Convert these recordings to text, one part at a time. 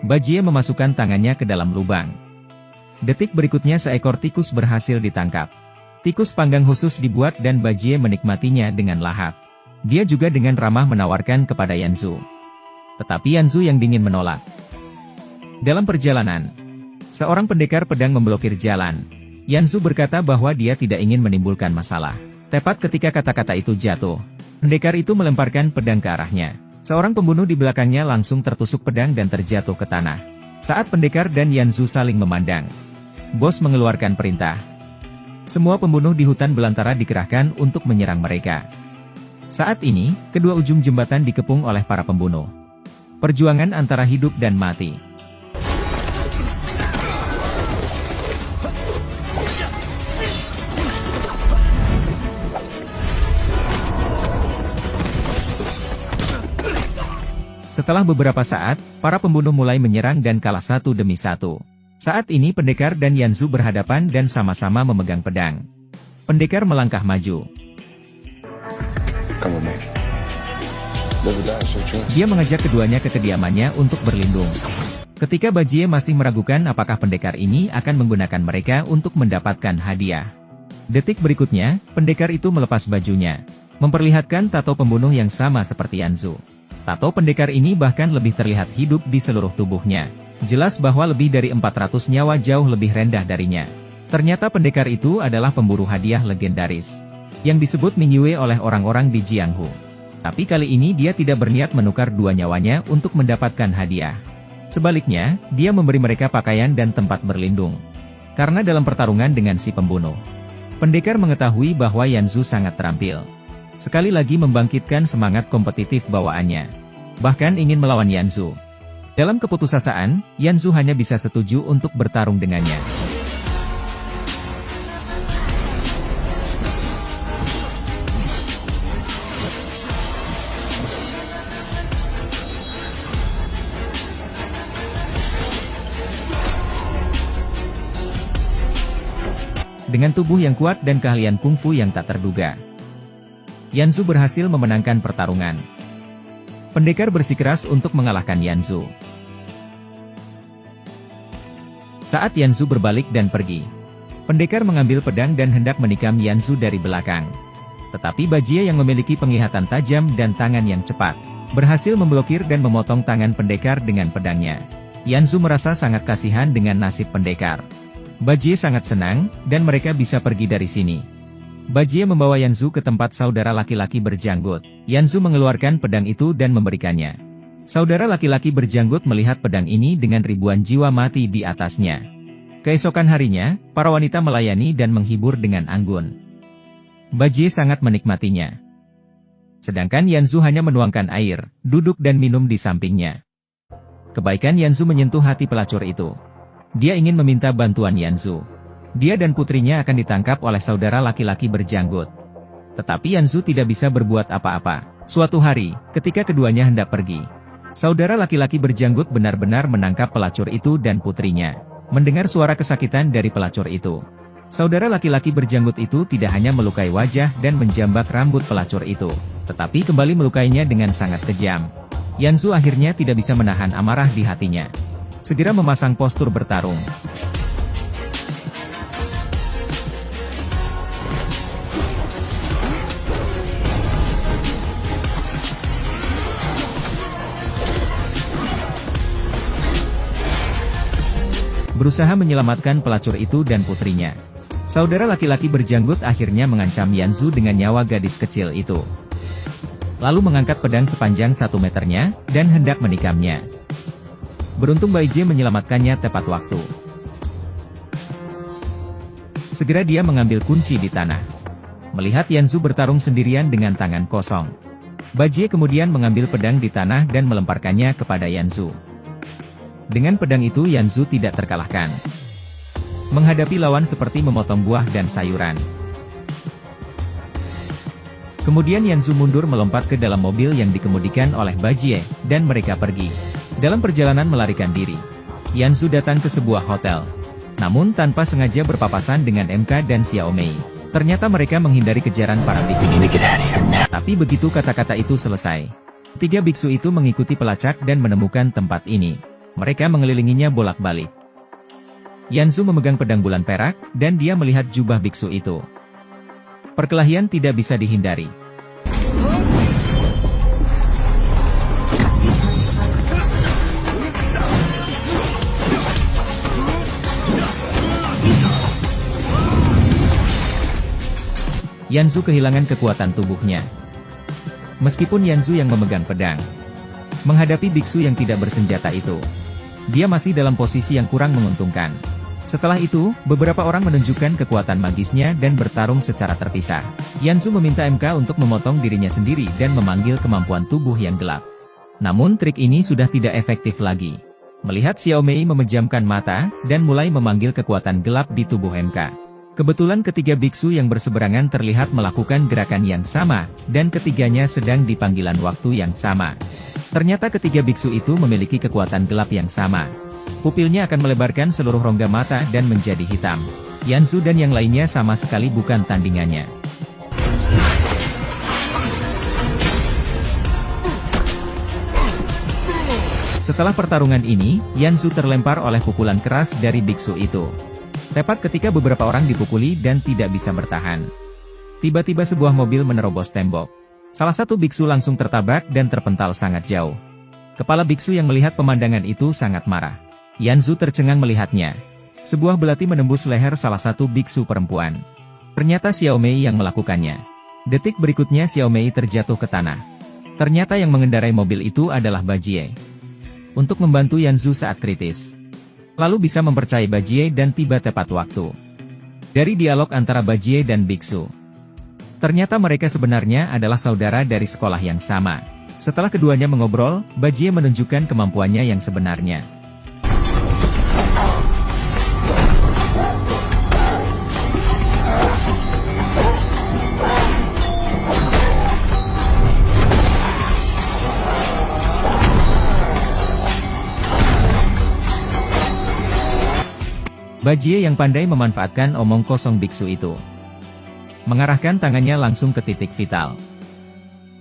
Bajie memasukkan tangannya ke dalam lubang. Detik berikutnya seekor tikus berhasil ditangkap. Tikus panggang khusus dibuat dan Bajie menikmatinya dengan lahap. Dia juga dengan ramah menawarkan kepada Yanzu. Tetapi Yanzu yang dingin menolak. Dalam perjalanan, seorang pendekar pedang memblokir jalan. Yanzu berkata bahwa dia tidak ingin menimbulkan masalah. Tepat ketika kata-kata itu jatuh, pendekar itu melemparkan pedang ke arahnya. Seorang pembunuh di belakangnya langsung tertusuk pedang dan terjatuh ke tanah. Saat pendekar dan Yanzu saling memandang, bos mengeluarkan perintah. Semua pembunuh di hutan belantara dikerahkan untuk menyerang mereka. Saat ini, kedua ujung jembatan dikepung oleh para pembunuh. Perjuangan antara hidup dan mati. Setelah beberapa saat, para pembunuh mulai menyerang dan kalah satu demi satu. Saat ini pendekar dan Yanzu berhadapan dan sama-sama memegang pedang. Pendekar melangkah maju. Dia mengajak keduanya ke kediamannya untuk berlindung. Ketika Bajie masih meragukan apakah pendekar ini akan menggunakan mereka untuk mendapatkan hadiah. Detik berikutnya, pendekar itu melepas bajunya, memperlihatkan tato pembunuh yang sama seperti Yanzu. Tato pendekar ini bahkan lebih terlihat hidup di seluruh tubuhnya. Jelas bahwa lebih dari 400 nyawa jauh lebih rendah darinya. Ternyata pendekar itu adalah pemburu hadiah legendaris yang disebut Mingyue oleh orang-orang di Jianghu. Tapi kali ini dia tidak berniat menukar dua nyawanya untuk mendapatkan hadiah. Sebaliknya, dia memberi mereka pakaian dan tempat berlindung. Karena dalam pertarungan dengan si pembunuh, pendekar mengetahui bahwa Yanzu sangat terampil. Sekali lagi membangkitkan semangat kompetitif bawaannya. Bahkan ingin melawan Yanzu. Dalam keputusasaan, Yanzu hanya bisa setuju untuk bertarung dengannya. Dengan tubuh yang kuat dan keahlian kungfu yang tak terduga, Yanzu berhasil memenangkan pertarungan. Pendekar bersikeras untuk mengalahkan Yanzu. Saat Yanzu berbalik dan pergi, pendekar mengambil pedang dan hendak menikam Yanzu dari belakang. Tetapi Bajie yang memiliki penglihatan tajam dan tangan yang cepat, berhasil memblokir dan memotong tangan pendekar dengan pedangnya. Yanzu merasa sangat kasihan dengan nasib pendekar. Bajie sangat senang, dan mereka bisa pergi dari sini. Bajie membawa Yanzu ke tempat saudara laki-laki berjanggut. Yanzu mengeluarkan pedang itu dan memberikannya. Saudara laki-laki berjanggut melihat pedang ini dengan ribuan jiwa mati di atasnya. Keesokan harinya, para wanita melayani dan menghibur dengan anggun. Bajie sangat menikmatinya. Sedangkan Yanzu hanya menuangkan air, duduk dan minum di sampingnya. Kebaikan Yanzu menyentuh hati pelacur itu. Dia ingin meminta bantuan Yanzu. Dia dan putrinya akan ditangkap oleh saudara laki-laki berjanggut. Tetapi Yanzu tidak bisa berbuat apa-apa. Suatu hari, ketika keduanya hendak pergi, saudara laki-laki berjanggut benar-benar menangkap pelacur itu dan putrinya. Mendengar suara kesakitan dari pelacur itu, saudara laki-laki berjanggut itu tidak hanya melukai wajah dan menjambak rambut pelacur itu, tetapi kembali melukainya dengan sangat kejam. Yanzu akhirnya tidak bisa menahan amarah di hatinya. Segera memasang postur bertarung. Berusaha menyelamatkan pelacur itu dan putrinya. Saudara laki-laki berjanggut akhirnya mengancam Yanzu dengan nyawa gadis kecil itu. Lalu mengangkat pedang sepanjang 1 meternya, dan hendak menikamnya. Beruntung Bajie menyelamatkannya tepat waktu. Segera dia mengambil kunci di tanah. Melihat Yanzu bertarung sendirian dengan tangan kosong, Bajie kemudian mengambil pedang di tanah dan melemparkannya kepada Yanzu. Dengan pedang itu Yanzu tidak terkalahkan. Menghadapi lawan seperti memotong buah dan sayuran. Kemudian Yanzu mundur melompat ke dalam mobil yang dikemudikan oleh Bajie, dan mereka pergi. Dalam perjalanan melarikan diri, Yanzu datang ke sebuah hotel. Namun tanpa sengaja berpapasan dengan MK dan Xiao Mei. Ternyata mereka menghindari kejaran para biksu. Tapi begitu kata-kata itu selesai, 3 biksu itu mengikuti pelacak dan menemukan tempat ini. Mereka mengelilinginya bolak-balik. Yanzu memegang pedang bulan perak, dan dia melihat jubah biksu itu. Perkelahian tidak bisa dihindari. Yanzu kehilangan kekuatan tubuhnya. Meskipun Yanzu yang memegang pedang, menghadapi biksu yang tidak bersenjata itu, dia masih dalam posisi yang kurang menguntungkan. Setelah itu, beberapa orang menunjukkan kekuatan magisnya dan bertarung secara terpisah. Yanzu meminta MK untuk memotong dirinya sendiri dan memanggil kemampuan tubuh yang gelap. Namun trik ini sudah tidak efektif lagi. Melihat Xiaomei memejamkan mata, dan mulai memanggil kekuatan gelap di tubuh MK. Kebetulan ketiga biksu yang berseberangan terlihat melakukan gerakan yang sama, dan ketiganya sedang di panggilan waktu yang sama. Ternyata ketiga biksu itu memiliki kekuatan gelap yang sama. Pupilnya akan melebarkan seluruh rongga mata dan menjadi hitam. Yanzu dan yang lainnya sama sekali bukan tandingannya. Setelah pertarungan ini, Yanzu terlempar oleh pukulan keras dari biksu itu. Tepat ketika beberapa orang dipukuli dan tidak bisa bertahan. Tiba-tiba sebuah mobil menerobos tembok. Salah satu biksu langsung tertabrak dan terpental sangat jauh. Kepala biksu yang melihat pemandangan itu sangat marah. Yanzu tercengang melihatnya. Sebuah belati menembus leher salah satu biksu perempuan. Ternyata Xiaomei yang melakukannya. Detik berikutnya Xiaomei terjatuh ke tanah. Ternyata yang mengendarai mobil itu adalah Bajie. Untuk membantu Yanzu saat kritis. Lalu bisa mempercayai Bajie dan tiba tepat waktu. Dari dialog antara Bajie dan biksu, ternyata mereka sebenarnya adalah saudara dari sekolah yang sama. Setelah keduanya mengobrol, Bajie menunjukkan kemampuannya yang sebenarnya. Bajie yang pandai memanfaatkan omong kosong biksu itu. Mengarahkan tangannya langsung ke titik vital.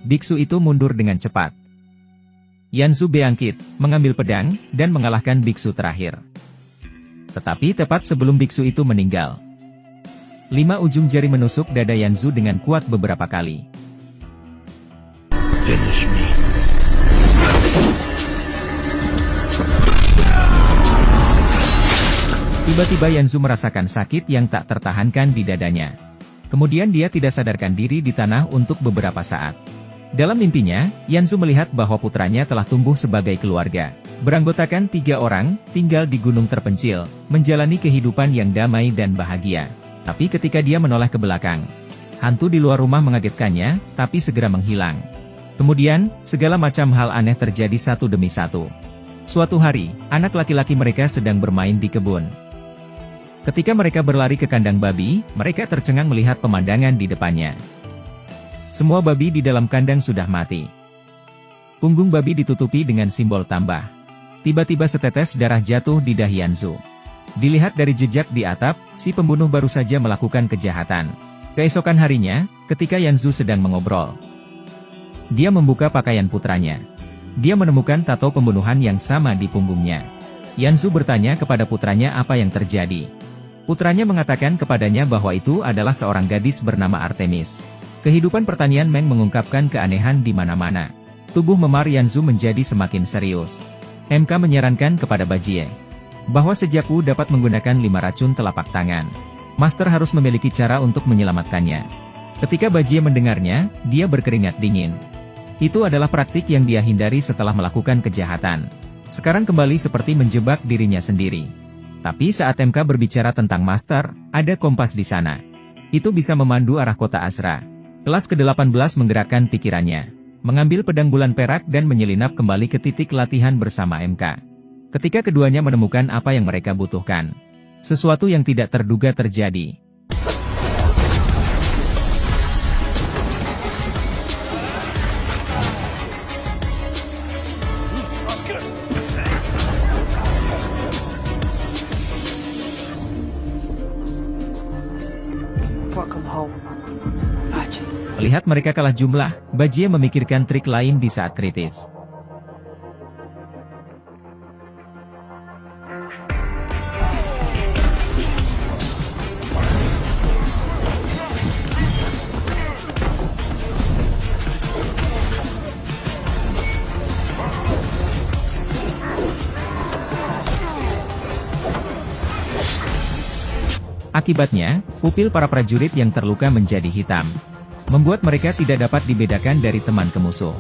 Biksu itu mundur dengan cepat. Yanzu bangkit, mengambil pedang, dan mengalahkan biksu terakhir. Tetapi tepat sebelum biksu itu meninggal, 5 ujung jari menusuk dada Yanzu dengan kuat beberapa kali. Finish me. Tiba-tiba Yanzu merasakan sakit yang tak tertahankan di dadanya. Kemudian dia tidak sadarkan diri di tanah untuk beberapa saat. Dalam mimpinya, Yanzu melihat bahwa putranya telah tumbuh sebagai keluarga. Beranggotakan 3 orang, tinggal di gunung terpencil, menjalani kehidupan yang damai dan bahagia. Tapi ketika dia menoleh ke belakang, hantu di luar rumah mengagetkannya, tapi segera menghilang. Kemudian, segala macam hal aneh terjadi satu demi satu. Suatu hari, anak laki-laki mereka sedang bermain di kebun. Ketika mereka berlari ke kandang babi, mereka tercengang melihat pemandangan di depannya. Semua babi di dalam kandang sudah mati. Punggung babi ditutupi dengan simbol tambah. Tiba-tiba setetes darah jatuh di dahi Yanzu. Dilihat dari jejak di atap, si pembunuh baru saja melakukan kejahatan. Keesokan harinya, ketika Yanzu sedang mengobrol, dia membuka pakaian putranya. Dia menemukan tato pembunuhan yang sama di punggungnya. Yanzu bertanya kepada putranya apa yang terjadi. Putranya mengatakan kepadanya bahwa itu adalah seorang gadis bernama Artemis. Kehidupan pertanian Meng mengungkapkan keanehan di mana-mana. Tubuh memar Yanzu menjadi semakin serius. MK menyarankan kepada Bajie bahwa sejak dapat menggunakan 5 racun telapak tangan, Master harus memiliki cara untuk menyelamatkannya. Ketika Bajie mendengarnya, dia berkeringat dingin. Itu adalah praktik yang dia hindari setelah melakukan kejahatan. Sekarang kembali seperti menjebak dirinya sendiri. Tapi saat MK berbicara tentang Master, ada kompas di sana. Itu bisa memandu arah kota Asra. Kelas ke-18 menggerakkan pikirannya. Mengambil pedang bulan perak dan menyelinap kembali ke titik latihan bersama MK. Ketika keduanya menemukan apa yang mereka butuhkan, sesuatu yang tidak terduga terjadi. Melihat mereka kalah jumlah, Bajie memikirkan trik lain di saat kritis. Akibatnya, pupil para prajurit yang terluka menjadi hitam, membuat mereka tidak dapat dibedakan dari teman ke musuh.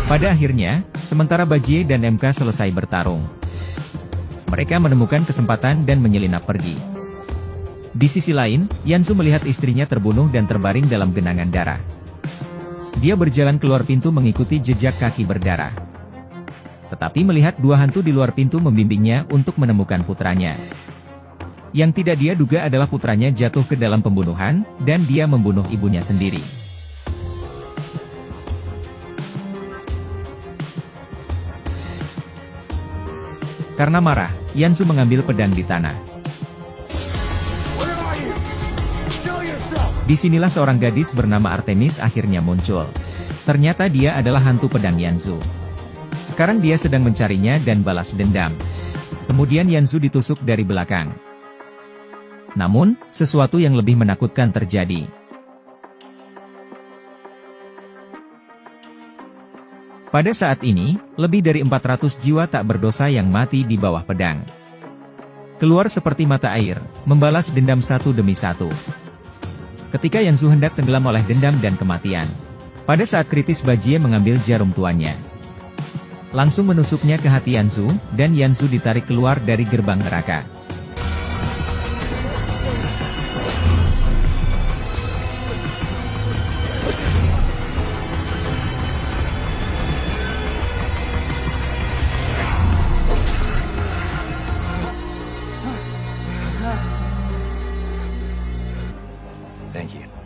Pada akhirnya, sementara Bajie dan MK selesai bertarung, mereka menemukan kesempatan dan menyelinap pergi. Di sisi lain, Yanzu melihat istrinya terbunuh dan terbaring dalam genangan darah. Dia berjalan keluar pintu mengikuti jejak kaki berdarah. Tetapi melihat dua hantu di luar pintu membimbingnya untuk menemukan putranya. Yang tidak dia duga adalah putranya jatuh ke dalam pembunuhan, dan dia membunuh ibunya sendiri. Karena marah, Yanzu mengambil pedang di tanah. Disinilah seorang gadis bernama Artemis akhirnya muncul. Ternyata dia adalah hantu pedang Yanzu. Sekarang dia sedang mencarinya dan balas dendam. Kemudian Yanzu ditusuk dari belakang. Namun, sesuatu yang lebih menakutkan terjadi. Pada saat ini, lebih dari 400 jiwa tak berdosa yang mati di bawah pedang. Keluar seperti mata air, membalas dendam satu demi satu. Ketika Yanzu hendak tenggelam oleh dendam dan kematian. Pada saat kritis Bajie mengambil jarum tuannya. Langsung menusuknya ke hati Yanzu, dan Yanzu ditarik keluar dari gerbang neraka. Thank you.